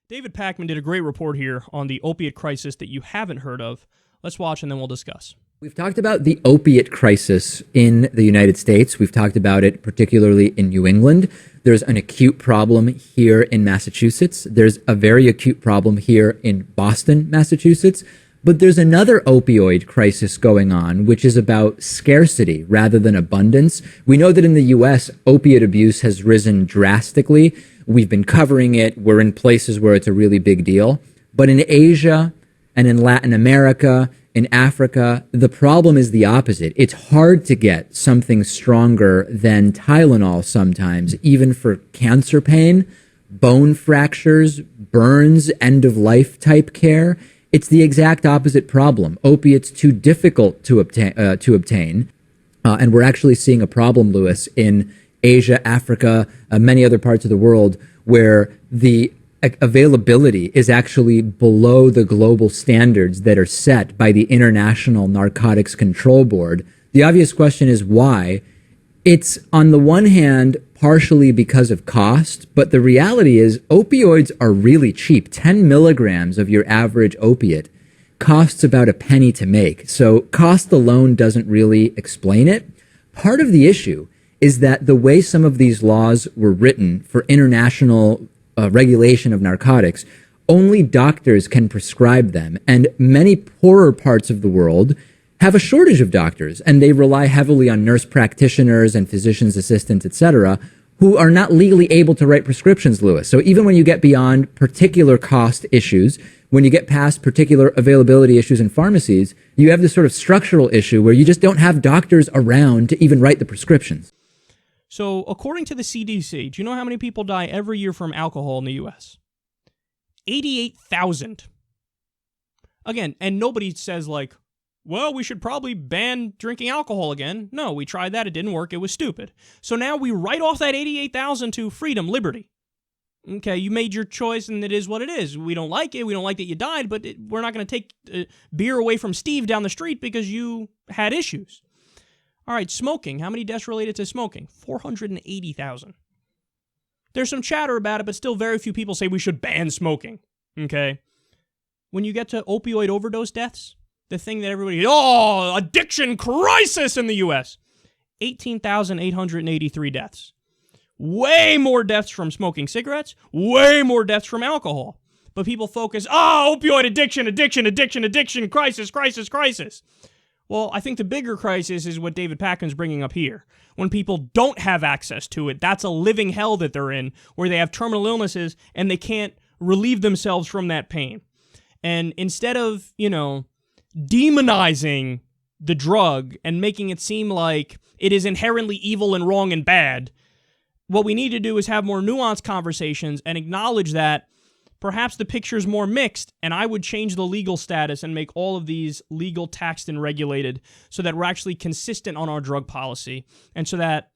David Pakman did a great report here on the opiate crisis that you haven't heard of. Let's watch and then we'll discuss. We've talked about the opiate crisis in the United States. We've talked about it particularly in New England. There's an acute problem here in Massachusetts. There's a very acute problem here in Boston, Massachusetts. But there's another opioid crisis going on, which is about scarcity rather than abundance. We know that in the U.S., opiate abuse has risen drastically. We've been covering it. We're in places where it's a really big deal. But in Asia and in Latin America, in Africa, the problem is the opposite. It's hard to get something stronger than Tylenol sometimes, even for cancer pain, bone fractures, burns, end-of-life type care. It's the exact opposite problem. Opiates too difficult to obtain. And we're actually seeing a problem, Lewis, in Asia, Africa, many other parts of the world where the availability is actually below the global standards that are set by the International Narcotics Control Board. The obvious question is why. It's on the one hand partially because of cost, but the reality is opioids are really cheap. 10 milligrams of your average opiate costs about a penny to make. So cost alone doesn't really explain it. Part of the issue is that the way some of these laws were written for international regulation of narcotics, only doctors can prescribe them. And many poorer parts of the world have a shortage of doctors, and they rely heavily on nurse practitioners and physician's assistants, etc., who are not legally able to write prescriptions, Lewis. So even when you get beyond particular cost issues, when you get past particular availability issues in pharmacies, you have this sort of structural issue where you just don't have doctors around to even write the prescriptions. So according to the CDC, do you know how many people die every year from alcohol in the U.S.? 88,000. Again, and nobody says like, well, we should probably ban drinking alcohol again. No, we tried that. It didn't work. It was stupid. So now we write off that 88,000 to freedom, liberty. Okay, you made your choice and it is what it is. We don't like it. We don't like that you died, but we're not going to take beer away from Steve down the street because you had issues. All right, smoking. How many deaths related to smoking? 480,000. There's some chatter about it, but still very few people say we should ban smoking. Okay? When you get to opioid overdose deaths, the thing that everybody, addiction crisis in the U.S. 18,883 deaths. Way more deaths from smoking cigarettes, way more deaths from alcohol. But people focus, opioid addiction, crisis. Well, I think the bigger crisis is what David Pakman's bringing up here. When people don't have access to it, that's a living hell that they're in, where they have terminal illnesses and they can't relieve themselves from that pain. And instead of, demonizing the drug and making it seem like it is inherently evil and wrong and bad, what we need to do is have more nuanced conversations and acknowledge that perhaps the picture is more mixed, and I would change the legal status and make all of these legal, taxed, and regulated so that we're actually consistent on our drug policy, and so that,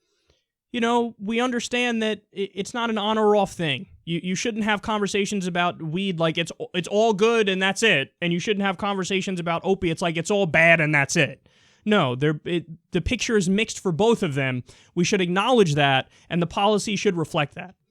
we understand that it's not an on or off thing. You shouldn't have conversations about weed like it's all good and that's it, and you shouldn't have conversations about opiates like it's all bad and that's it. No, the picture is mixed for both of them. We should acknowledge that, and the policy should reflect that.